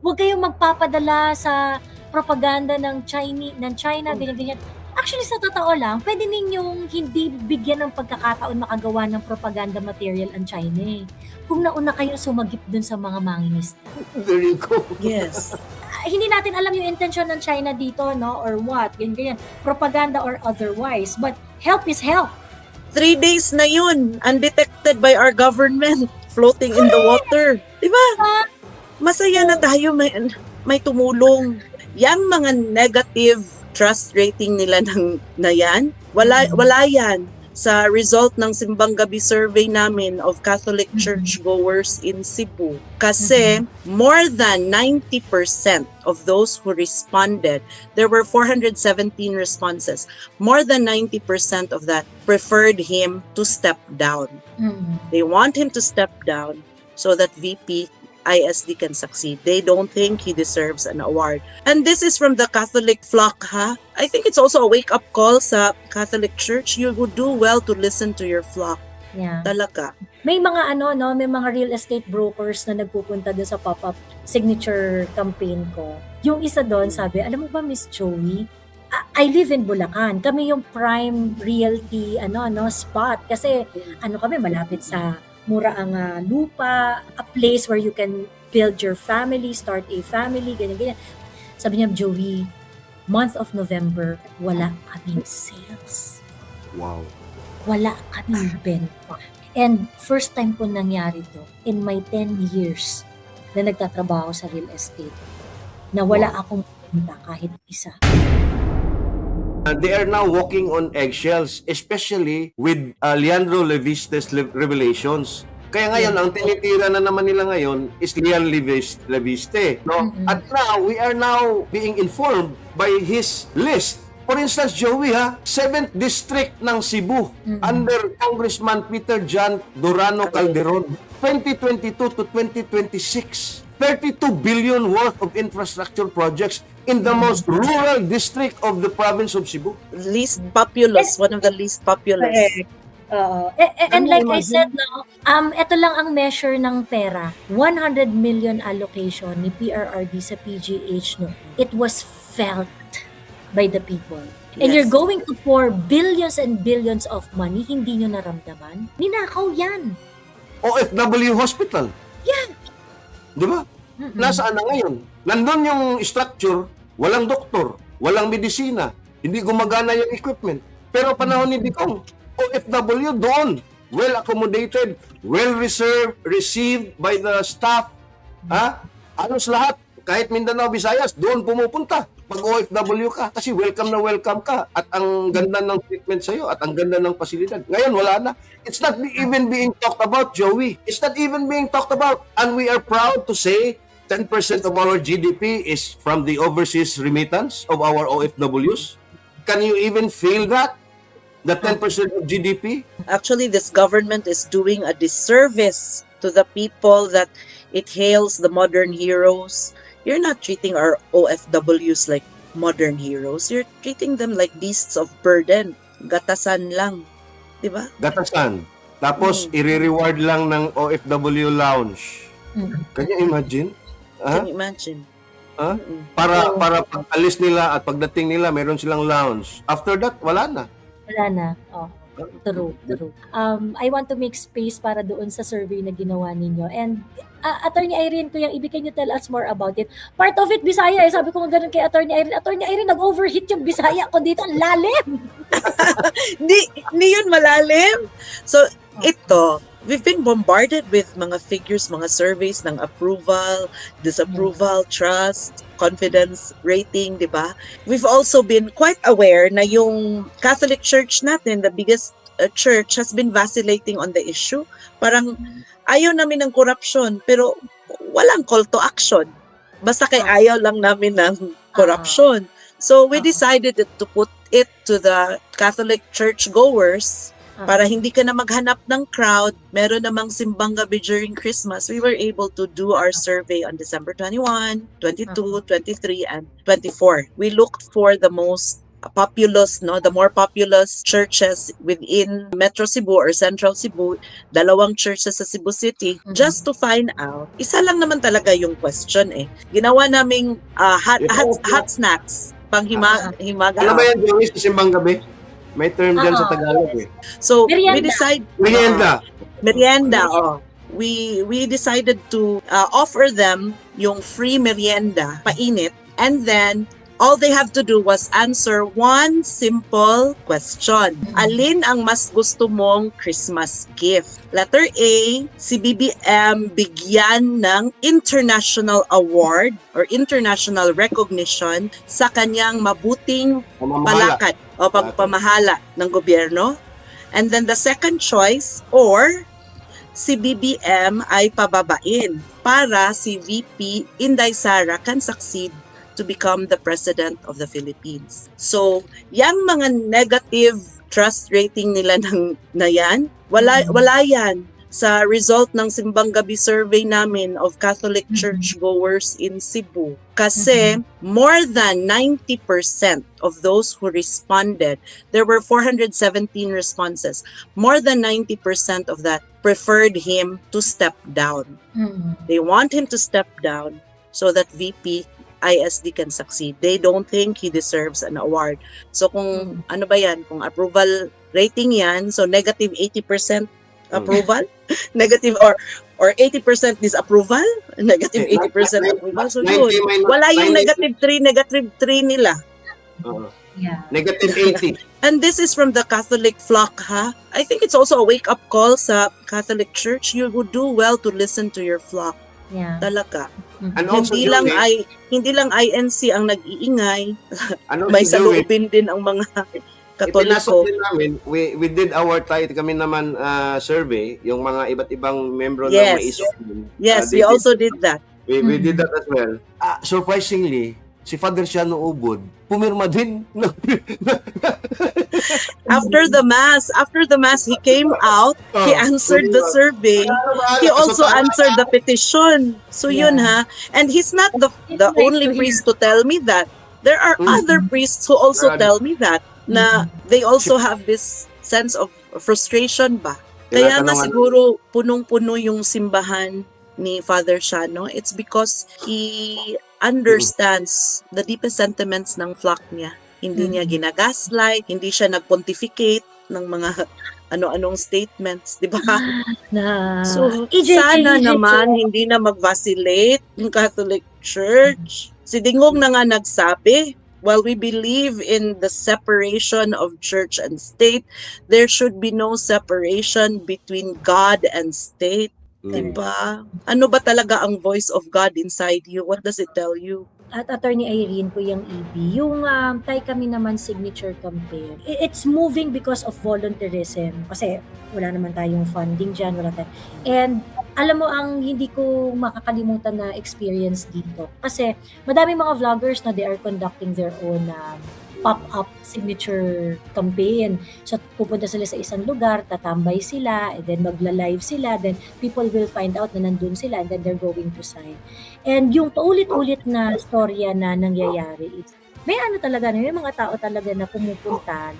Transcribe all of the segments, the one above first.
Huwag kayong magpapadala sa propaganda ng China, ganyan-ganyan. Actually, sa totoo lang, pwede ninyong hindi bigyan ng pagkakataon makagawa ng propaganda material ang China eh. Kung nauna kayo sumagip dun sa mga mangingisda. There you go. Yes. Hindi natin alam yung intention ng China dito, no? Or what, ganyan, propaganda or otherwise. But help is help. 3 days na yun, undetected by our government, floating in the water. Diba? Masaya na tayo may tumulong. Yang mga negative trust rating nila na yan, wala yan sa result ng Simbang Gabi survey namin of Catholic churchgoers in Cebu. Kasi more than 90% of those who responded, there were 417 responses, more than 90% of that preferred him to step down. They want him to step down so that VP ISD can succeed. They don't think he deserves an award. And this is from the Catholic flock, ha? I think it's also a wake-up call sa Catholic Church. You would do well to listen to your flock. Yeah. Talaga. May mga may mga real estate brokers na nagpupunta doon sa pop-up signature campaign ko. Yung isa doon sabi, alam mo ba Miss Joey, I live in Bulacan. Kami yung prime realty spot kasi kami malapit sa mura ang lupa, a place where you can build your family, start a family, ganyan-ganyan. Sabi niya, Joey, month of November, wala kaming sales. Wow. Wala kaming benta. And first time po nangyari to in my 10 years na nagtatrabaho sa real estate na wala akong benta kahit isa. They are now walking on eggshells, especially with Leandro Leviste's revelations. Kaya ngayon, ang tinitira na naman nila ngayon is Leon Leviste. No? At now, we are now being informed by his list. For instance, Joey, 7th District ng Cebu under Congressman Peter John Durano Calderon, 2022 to 2026. 32 billion worth of infrastructure projects in the most rural district of the province of Cebu. Least populous, one of the least populous. And like I said, ito lang ang measure ng pera. 100 million allocation ni PRRD sa PGH no. It was felt by the people. And you're going to pour billions and billions of money, hindi nyo naramdaman? Ninakaw yan. OFW Hospital. Yeah. Di ba? Nasaan na ngayon? Nandun yung structure, walang doktor, walang medisina, hindi gumagana yung equipment. Pero panahon ni Bicong, OFW doon, well accommodated, well received by the staff. Alos lahat, kahit Mindanao, Visayas, doon pumupunta. Pag OFW ka, kasi welcome na welcome ka. At ang ganda ng treatment sa'yo, at ang ganda ng pasilidad. Ngayon, wala na. It's not even being talked about, Joey. It's not even being talked about. And we are proud to say 10% of our GDP is from the overseas remittance of our OFWs. Can you even feel that? The 10% of GDP? Actually, this government is doing a disservice to the people that it hails the modern heroes. You're not treating our OFWs like modern heroes. You're treating them like beasts of burden. Gatasan lang. Diba? Gatasan. Tapos, i-reward lang ng OFW lounge. Can you imagine? Can you imagine? Para pag-alis nila at pagdating nila, meron silang lounge. After that, wala na. Wala na. True. I want to make space para doon sa survey na ginawa ninyo. And Attorney Irene, Kuya Ibi, can you tell us more about it? Part of it, Bisaya. Sabi ko ganun kay Attorney Irene. Attorney Irene, nag-overheat yung Bisaya ko dito. Ang lalim! Hindi yun malalim. So, ito, we've been bombarded with mga figures, mga surveys ng approval, disapproval, trust, confidence rating, di ba? We've also been quite aware na yung Catholic Church natin, the biggest church, has been vacillating on the issue. Parang ayaw namin ng corruption, pero walang call to action. Basta kay ayaw lang namin ng corruption. So we decided to put it to the Catholic church goers para hindi ka na maghanap ng crowd. Meron namang simbang gabi during Christmas. We were able to do our survey on December 21, 22, 23, and 24. We looked for the most populous, no, the more populous churches within Metro Cebu or Central Cebu, 2 churches sa Cebu City, just to find out. Isa lang naman talaga yung question eh. Ginawa naming hot snacks pang himaga. Ano ba yan, Joey, sa simbang gabi? May term dyan sa Tagalog eh. So, Merienda. we decide Merienda. oh. We decided to offer them yung free merienda, painit, and then all they have to do was answer one simple question. Alin ang mas gusto mong Christmas gift? Letter A, si BBM bigyan ng international award or international recognition sa kanyang mabuting palakad o pagpamahala ng gobyerno. And then the second choice, or si BBM ay pababain para si VP Inday Sara can succeed to become the President of the Philippines. So, yung mga negative trust rating nila na yan, wala yan sa result ng Simbang Gabi survey namin of Catholic churchgoers in Cebu. Kasi more than 90% of those who responded, there were 417 responses, more than 90% of that preferred him to step down. They want him to step down so that VP ISD can succeed. They don't think he deserves an award. So kung ano ba yan, kung approval rating yan, so negative 80% approval, negative or 80% disapproval, negative 80% approval. So yun, wala yung negative 3 nila. Yeah. Negative 80. And this is from the Catholic flock, ha? I think it's also a wake-up call sa Catholic Church. You would do well to listen to your flock. Yeah. Talaga. And also, Hindi lang INC ang nag-iingay. ano, May Joey, salubin din ang mga ipinasok Katoliko. din namin, we did our kami naman survey, yung mga iba't ibang membro ng Yes. may isok. Yes, we also did that. We did that as well. Surprisingly, si Father Shano Ubod, pumirma din. After the mass, he came out, he answered the survey, he also answered the petition. So yun ha. And he's not the only priest to tell me that. There are other priests who also tell me that, na they also have this sense of frustration ba. Kaya nga siguro punong-puno yung simbahan ni Father Shano. It's because he understands the deepest sentiments ng flock niya. Hindi niya ginagaslight, hindi siya nagpontificate ng mga ano-anong statements, di ba? So, sana naman hindi na mag-vacillate yung Catholic Church. Si Dingog na nga nagsabi, while we believe in the separation of church and state, there should be no separation between God and state. Diba? Ano ba talaga ang voice of God inside you? What does it tell you? At Attorney Irene po yung EB, yung Tay Kami Naman signature campaign, it's moving because of volunteerism. Kasi wala naman tayong funding dyan, wala tayo. And alam mo, ang hindi ko makakalimutan na experience dito. Kasi madami mga vloggers na they are conducting their own pop-up signature campaign. So, pupunta sila sa isang lugar, tatambay sila, and then magla-live sila, then people will find out na nandun sila, and then they're going to sign. And yung paulit-ulit na storya na nangyayari, may ano talaga, may mga tao talaga na pumupunta,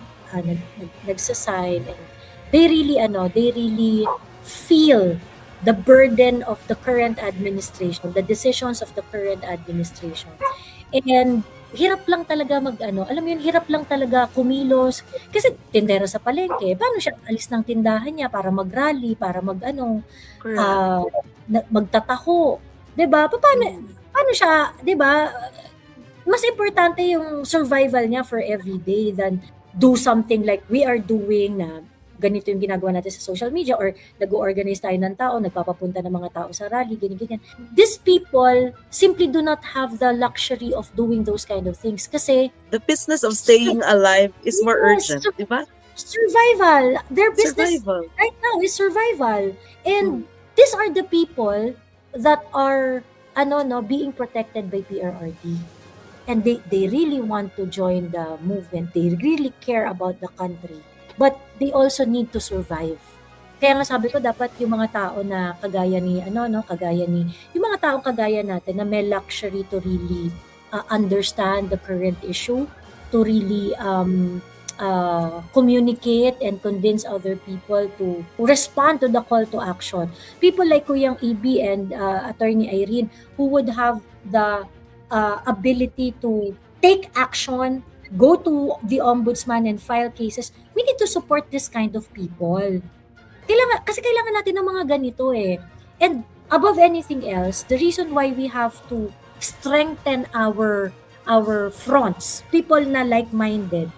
nagsasign, and they really feel the burden of the current administration, the decisions of the current administration. And hirap lang talaga alam mo yun, hirap lang talaga kumilos. Kasi tindero sa palengke, paano siya alis ng tindahan niya para mag-rally, para magtataho. 'Di ba? Paano siya, 'di ba? Mas importante yung survival niya for every day than do something like we are doing na ganito yung ginagawa natin sa social media or nag-organize tayo ng tao, nagpapapunta ng mga tao sa rally, ganyan. These people simply do not have the luxury of doing those kind of things kasi the business of staying alive is more urgent, di ba? Survival. Their business right now is survival. And these are the people that are being protected by PRRD. And they really want to join the movement. They really care about the country. But they also need to survive. Kaya nga sabi ko, dapat yung mga tao na kagaya ni yung mga taong kagaya natin na may luxury to really understand the current issue, to really communicate and convince other people to respond to the call to action. People like Kuyang EB and Attorney Irene who would have the ability to take action, go to the ombudsman and file cases. We need to support this kind of people. Kailangan natin ng mga ganito eh. And above anything else, the reason why we have to strengthen our fronts, people na like-minded,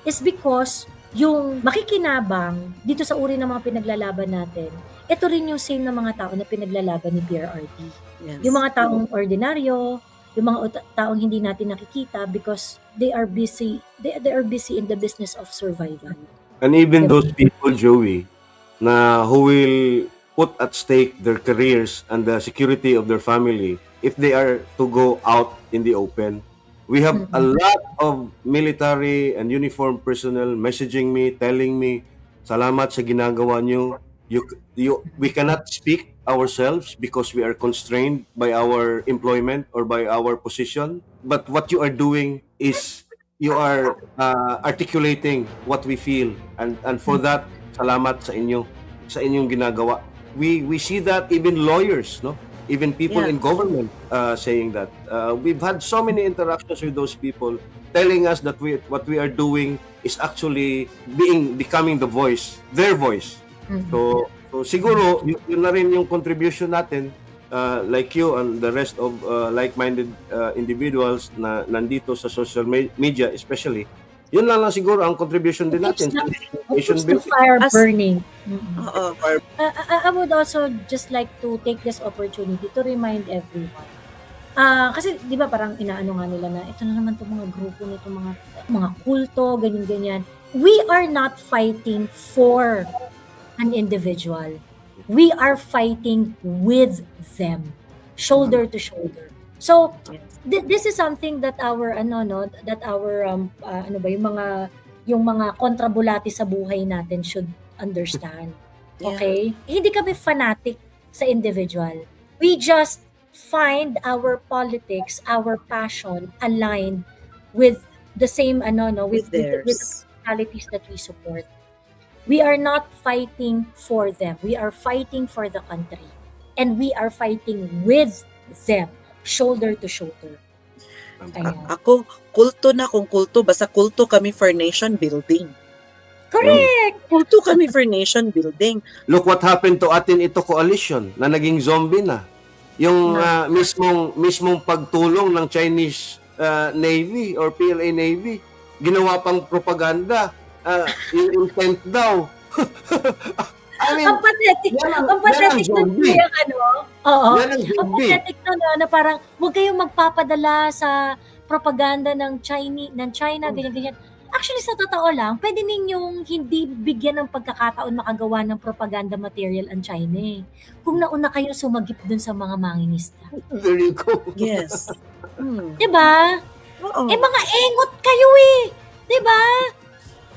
is because yung makikinabang dito sa uri ng mga pinaglalaban natin, ito rin yung same na mga tao na pinaglalaban ni PRRD. Yes. Yung mga taong ordinaryo, yung mga taong hindi natin nakikita because they are busy in the business of survival. And even those people, Joey, who will put at stake their careers and the security of their family if they are to go out in the open. We have a lot of military and uniformed personnel messaging me, telling me, salamat sa ginagawa nyo. We cannot speak ourselves because we are constrained by our employment or by our position. But what you are doing is you are articulating what we feel. And for that, salamat sa inyong ginagawa. We see that even lawyers, no? Even people in government saying that. We've had so many interactions with those people telling us that what we are doing is actually becoming their voice. So siguro yun na rin yung contribution natin, like you and the rest of like-minded individuals na nandito sa social media especially. Yun lang siguro ang contribution din natin sa nation the building. fire burning. I would also just like to take this opportunity to remind everyone. Kasi 'di ba parang inaano nga nila na ito na naman 'tong mga grupo nito, mga kulto, ganyan-ganyan. We are not fighting for an individual. We are fighting with them, shoulder to shoulder. So this is something that our yung mga kontrabulati sa buhay natin should understand. Okay? Hindi kami fanatic sa individual. We just find our politics, our passion aligned with the same with the personalities that we support. We are not fighting for them. We are fighting for the country. And we are fighting with them, shoulder to shoulder. Ako, kulto na kung kulto. Basta kulto kami for nation building. Correct! Kulto kami for nation building. Look what happened to Atin Ito Coalition na naging zombie na. Yung mismong pagtulong ng Chinese Navy or PLA Navy, ginawa pang propaganda. Yung intent daw. I mean, ang pathetic nun yung Oo. Ang pathetic nun na parang huwag kayong magpapadala sa propaganda ng China, ganyan-ganyan. Actually, sa totoo lang, pwede ninyong hindi bigyan ng pagkakataon makagawa ng propaganda material ang China eh. Kung nauna kayo sumagip dun sa mga mangingisda. There you go. Yes. Diba? Oo. Mga engot kayo eh. Diba?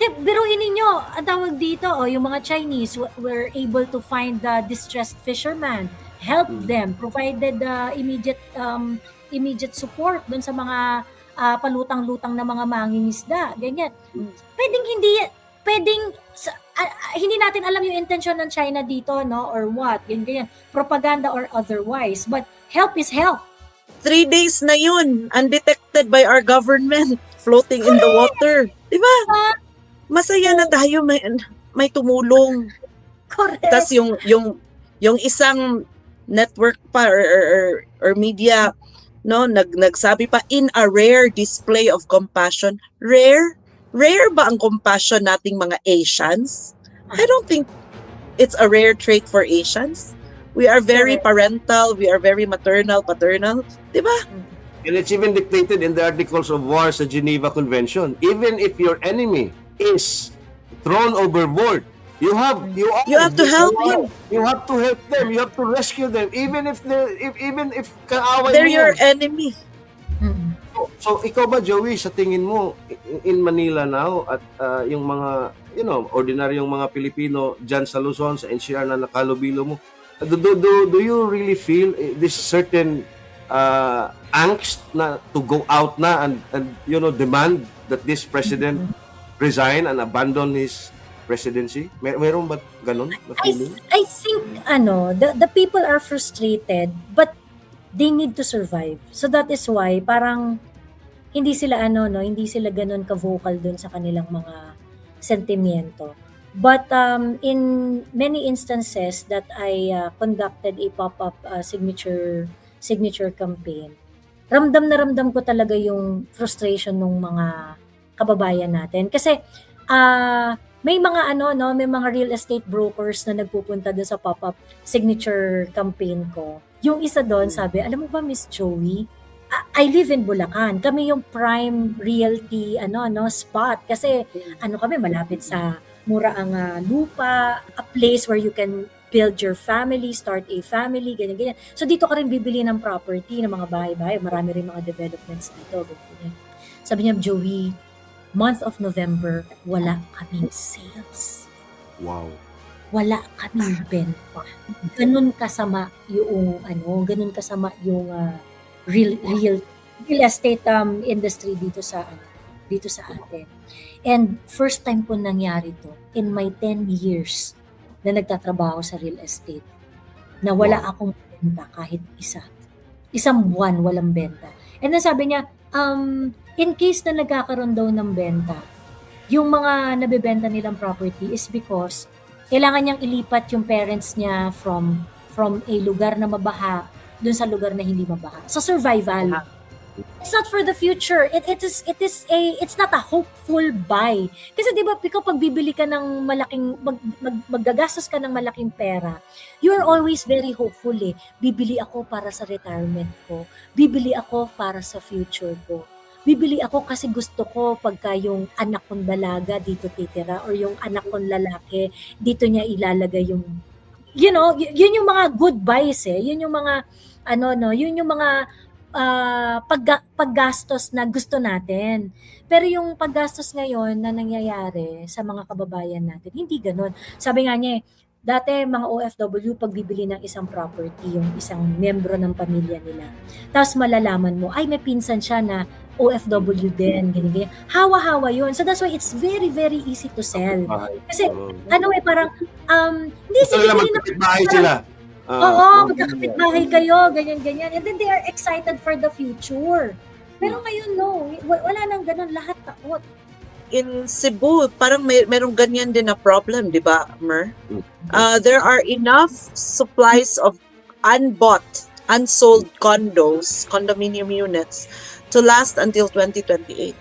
Biruin ninyo, ang tawag dito, yung mga Chinese were able to find the distressed fisherman, help them, provided immediate support dun sa mga palutang-lutang na mga mangingisda, ganyan. Hindi natin alam yung intention ng China dito, no, or what, ganyan, propaganda or otherwise, but help is help. 3 days na yun, undetected by our government, floating in the water. Diba? Masaya na tayo may tumulong. Correct. Tapos yung isang network pa or media nagsabi pa, in a rare display of compassion. Rare ba ang compassion nating mga Asians? I don't think it's a rare trait for Asians. We are very parental, we are very maternal, paternal, 'di ba? And it's even dictated in the Articles of War sa Geneva Convention. Even if your enemy is thrown overboard, you have to help him. You have to help them. You have to rescue them, even if kaaway They're mo your yan. enemy. So ikaw ba, Joey, sa tingin mo in Manila now at yung mga ordinaryong mga Pilipino diyan sa Luzon, sa NCR na nakalubilo mo, do you really feel this certain angst na to go out na and demand that this president resign and abandon his presidency? Meron ba ganun na feeling? I think the people are frustrated but they need to survive. So that is why parang hindi sila hindi sila ganun ka-vocal dun sa kanilang mga sentimiento. But in many instances that I conducted a pop-up signature campaign, ramdam na ramdam ko talaga yung frustration ng mga kababayan natin. Kasi may mga may mga real estate brokers na nagpupunta doon sa pop-up signature campaign ko. Yung isa doon sabi, alam mo ba Miss Joey, I live in Bulacan. Kami yung prime realty spot kasi kami malapit sa mura ang lupa, a place where you can build your family, start a family, ganyan. So dito ka rin bibili ng property, ng mga bahay-bahay, marami rin mga developments dito, ganyan. Sabi niya, Joey, month of November, wala kaming sales. Wow. Wala kaming benta. Ganun kasama yung real estate industry dito sa atin. And first time po nangyari to in my 10 years na nagtatrabaho sa real estate na wala akong benta kahit isa. Isang buwan walang benta. And then sabi niya, in case na nagkakaroon daw ng benta, yung mga nabebenta nilang property is because kailangan niyang ilipat yung parents niya from a lugar na mabaha dun sa lugar na hindi mabaha. Sa survival. It's not for the future. It's not a hopeful buy. Kasi 'di ba, pag bibili ka ng malaking maggagastos ka ng malaking pera, you're always very hopeful eh. Bibili ako para sa retirement ko. Bibili ako para sa future ko. Bibili ako kasi gusto ko pagka yung anak kong dalaga dito titira or yung anak kong lalaki dito niya ilalagay yung yun yung mga good buys eh. Yun yung mga yun yung mga paggastos na gusto natin. Pero yung paggastos ngayon na nangyayari sa mga kababayan natin, hindi ganun. Sabi nga niya dati mga OFW pag bibili ng isang property, yung isang miyembro ng pamilya nila. Tapos malalaman mo, ay may pinsan siya na OFW din, ganyan. Hawa-hawa yun. So that's why it's very, very easy to sell. Kasi parang, hindi sila magkapit-bahay sila. Oo, magkakapit-bahay kayo, ganyan-ganyan. And then they are excited for the future. Pero ngayon, no. Wala nang ganun. Lahat takot. In Cebu, parang merong ganyan din na problem, di ba, Mer? There are enough supplies of unsold condominium units to last until 2028.